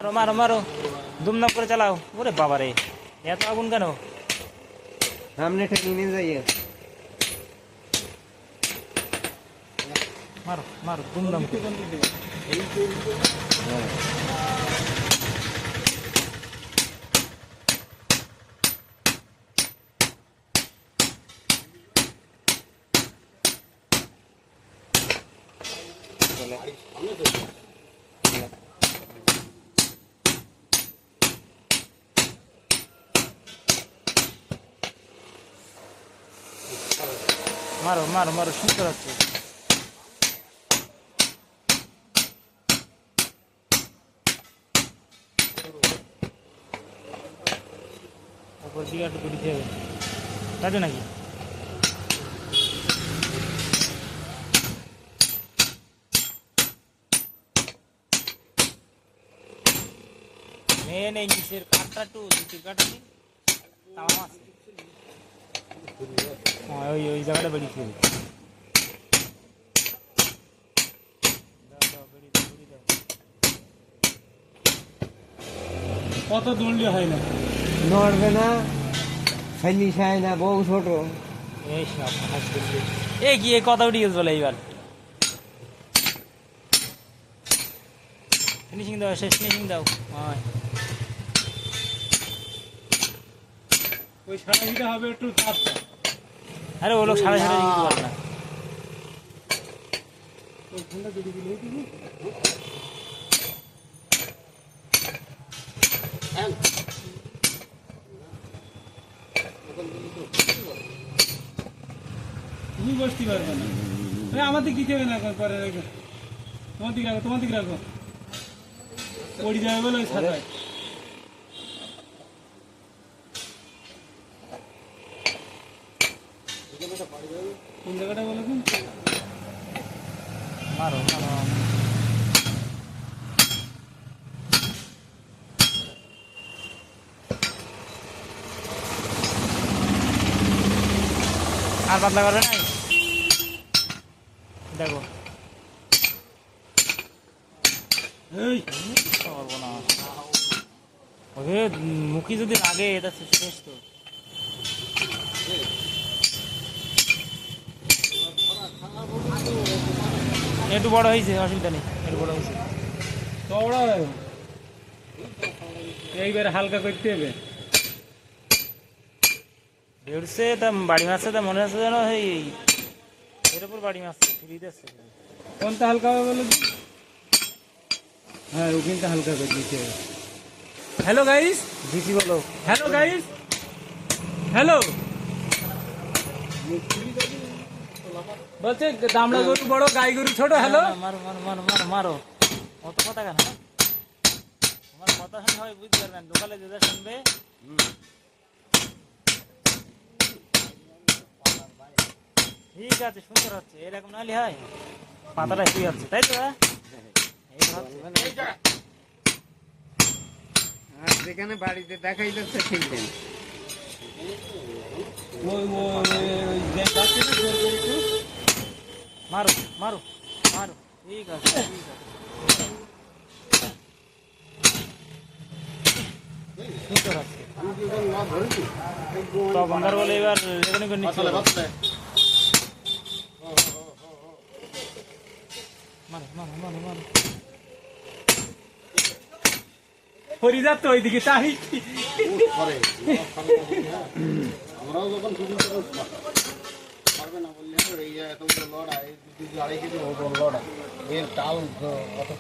মারো মারো দুমদাম করে চালাও। ওরে বাবা রে, এত আগুন কেন? সামনে ঠেকে নিয়ে যাইয়ে মারো মারো দুমদাম করে। মারো মারো মারো, সুন্দর হচ্ছে। উপর দিকে একটু দিতে হবে, তাই তো নাকি? মেন এই নিচের কাঠটা একটু দুটির কাঠা দিই, তাও আছে। ওই ওই জায়গাটা বেরিয়েছে। কত দৌড়লে হয় না, নড়বে না, খাইনি খায় না, বউ ছোট। এই সব এ কি এই কথা উঠে গেছে বলে এইবার। ফিনিশিং দাও, শেষ ফিনিশিং দাও। হ্যাঁ ওই সারা দিতে হবে একটু চাপ। আরে ও লোক সাড়ে সাড়ে দিতে পারে না। তুমি বসতে পারবে না, আমার দিকে দিতে হবে না, পরে রাখো, তোমার দিকে রাখো, তোমার দিকে রাখো, পড়ে যাবে বলে ওই ছাতায়। কোন জায়গাটা বলো তো? মারো মারো। আর পাতলা করবে নাই, দেখো। এই পারবো না ওকে, মুখি যদি লাগে এটা শেষ তো। একটু বড় হয়েছে, অসুবিধা নেই, একটু বড় হয়েছে। চওড়া এইবার হালকা করতে হবে। বেড়ছে তা বাড়ি মারছে, তা মনে হচ্ছে যেন এই এর উপর বাড়ি মারছে, ফ্রিতে আসছে। কোনটা হালকা হবে বলো? হ্যাঁ ওখানটা হালকা করে দিতে হবে। হ্যালো গাইস, দিছি বলো। Hello guys, hello. বলছে দামড়া গরু বড়, গাই গরু ছোট। হ্যালো, মারো মারো মারো মারো মারো। অত কথা কেন? তোমার কথা শুনে সবাই বুঝতে পারবেন, লোকালে যে যা শুনবে। ঠিক আছে, সুন্দর হচ্ছে, এরকম নাহলে হয়। পাতাটা ঠিক আছে, তাই তো? আর যেখানে বাড়িতে দেখাই যাচ্ছে ঠিক নেই। মারো মারো মারো, ঠিক আছে ঠিক আছে। সুন্দর হচ্ছে। তখন বলে এবার এখানে করে নিচ্ছে। মারো মারো মারো মারো। হরিদার তো ওইদিকে তাই। আমরাও যখন শুটিং পারবে না বললে এই এতগুলো লড়া, এই 2-2.5 কেজি লড়া, এর টাল অত